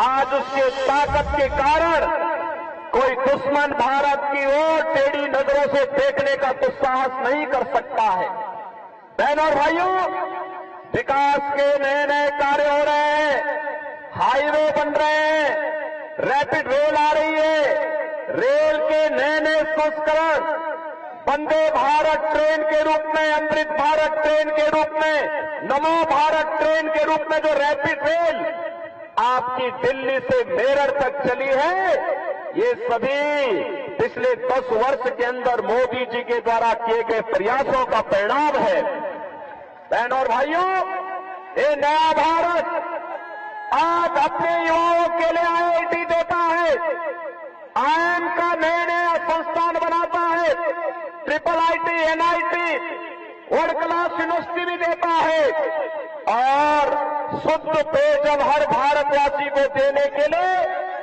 आज उसके ताकत के कारण कोई दुश्मन भारत की ओर टेढ़ी नजरों से देखने का तो साहस नहीं कर सकता है। बहनों और भाइयों, विकास के नए नए कार्य हो रहे हैं, हाईवे बन रहे हैं, रैपिड रेल आ रही है, रेल के नए नए संस्करण वंदे भारत ट्रेन के रूप में, अमृत भारत ट्रेन के रूप में, नमो भारत ट्रेन के रूप में जो रैपिड रेल आपकी दिल्ली से मेरठ तक चली है, ये सभी पिछले 10 वर्ष के अंदर मोदी जी के द्वारा किए गए प्रयासों का परिणाम है। बहनों और भाइयों, ये नया भारत आज अपने युवाओं के लिए आईआईटी देता है, आईआईएम का नए नया संस्थान बनाता है, triple IT, NIT, world class university भी देता है, और शुद्ध पेयजल हर भारतवासी को देने के लिए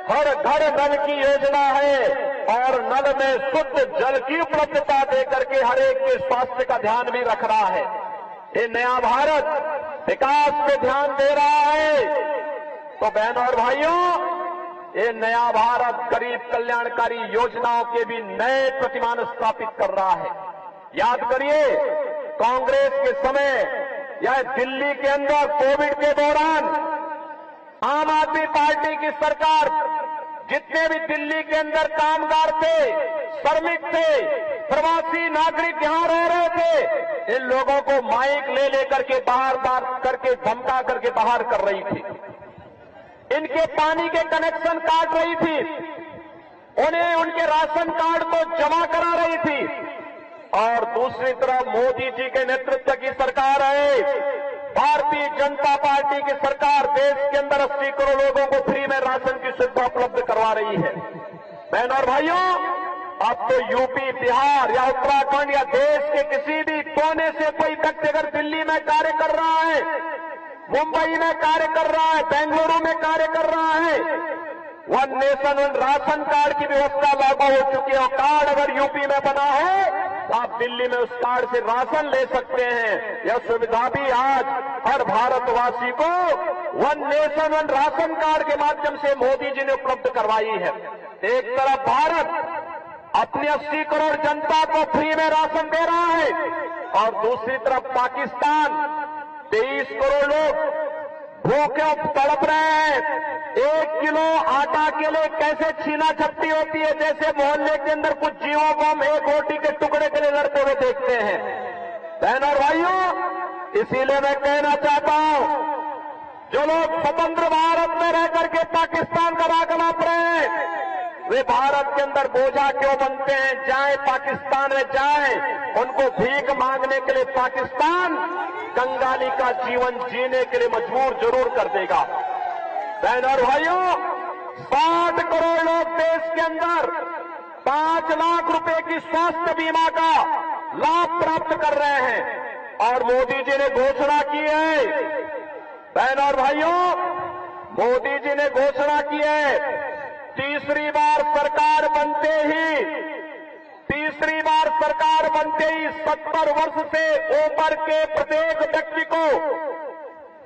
हर घर नल की योजना है, और नल में शुद्ध जल की उपलब्धता देकर के हर एक के स्वास्थ्य का ध्यान भी रख रहा है। ये नया भारत विकास पे ध्यान दे रहा है। तो बहनों और भाइयों, ये नया भारत गरीब कल्याणकारी योजनाओं के भी नए प्रतिमान स्थापित कर रहा है। याद करिए, कांग्रेस के समय या दिल्ली के अंदर कोविड के दौरान आम आदमी पार्टी की सरकार जितने भी दिल्ली के अंदर कामगार थे, श्रमिक थे, प्रवासी नागरिक यहां रह रहे थे, इन लोगों को माइक ले लेकर के बार करके धमका करके बाहर कर रही थी, इनके पानी के कनेक्शन काट रही थी, उन्हें उनके राशन कार्ड को जमा करा रही थी। और दूसरी तरफ मोदी जी के नेतृत्व की सरकार है, भारतीय जनता पार्टी की सरकार देश के अंदर 80 करोड़ लोगों को फ्री में राशन की सुविधा उपलब्ध करवा रही है। बहनों और भाइयों, अब तो यूपी, बिहार या उत्तराखंड या देश के किसी भी कोने से कोई व्यक्ति अगर दिल्ली में कार्य कर रहा है, मुंबई में कार्य कर रहा है, बेंगलुरु में कार्य कर रहा है, one nation one ration card की व्यवस्था लागू हो चुकी है। और कार्ड अगर यूपी में बना है तो आप दिल्ली में उस कार्ड से राशन ले सकते हैं। यह सुविधा भी आज हर भारतवासी को one nation one ration card के माध्यम से मोदी जी ने उपलब्ध करवाई है। एक तरफ भारत अपनी 80 करोड़ जनता को फ्री में राशन दे रहा है, और दूसरी तरफ पाकिस्तान 23 करोड़ लोग भूखे तड़प रहे हैं। 1 किलो आटा के लिए कैसे छीना झपटी होती है, जैसे मोहल्ले के अंदर कुछ जीवों को हम एक रोटी के टुकड़े के लिए लड़ते हुए देखते हैं। बहनों और भाइयों, इसीलिए मैं कहना चाहता हूं, जो लोग स्वतंत्र भारत में रह करके पाकिस्तान का राग नाप रहे हैं, वे भारत के अंदर बोझा क्यों बनते हैं? जाए पाकिस्तान में जाए, उनको भीख मांगने के लिए पाकिस्तान कंगाली का जीवन जीने के लिए मजबूर जरूर कर देगा। बहनों और भाइयों, 60 करोड़ लोग देश के अंदर 5 लाख रुपए की स्वास्थ्य बीमा का लाभ प्राप्त कर रहे हैं, और मोदी जी ने घोषणा की है। बहनों और भाइयों, मोदी जी ने घोषणा की है, तीसरी बार सरकार बनते ही 70 वर्ष से ऊपर के प्रत्येक व्यक्ति को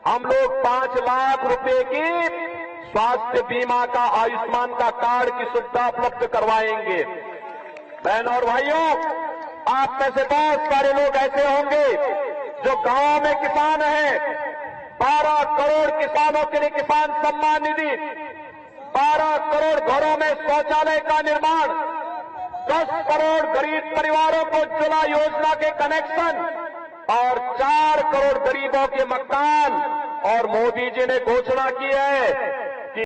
हम लोग 5 लाख रुपए की स्वास्थ्य बीमा का, आयुष्मान का कार्ड की सुविधा उपलब्ध करवाएंगे। बहनों और भाइयों, आप में से बहुत सारे लोग ऐसे होंगे जो गांव में किसान हैं। 12 करोड़ किसानों के लिए किसान सम्मान निधि, 12 करोड़ घरों में शौचालय का निर्माण, 10 करोड़ गरीब परिवारों को उज्ज्वला योजना के कनेक्शन, और 4 करोड़ गरीबों के मकान। और मोदी जी ने घोषणा की है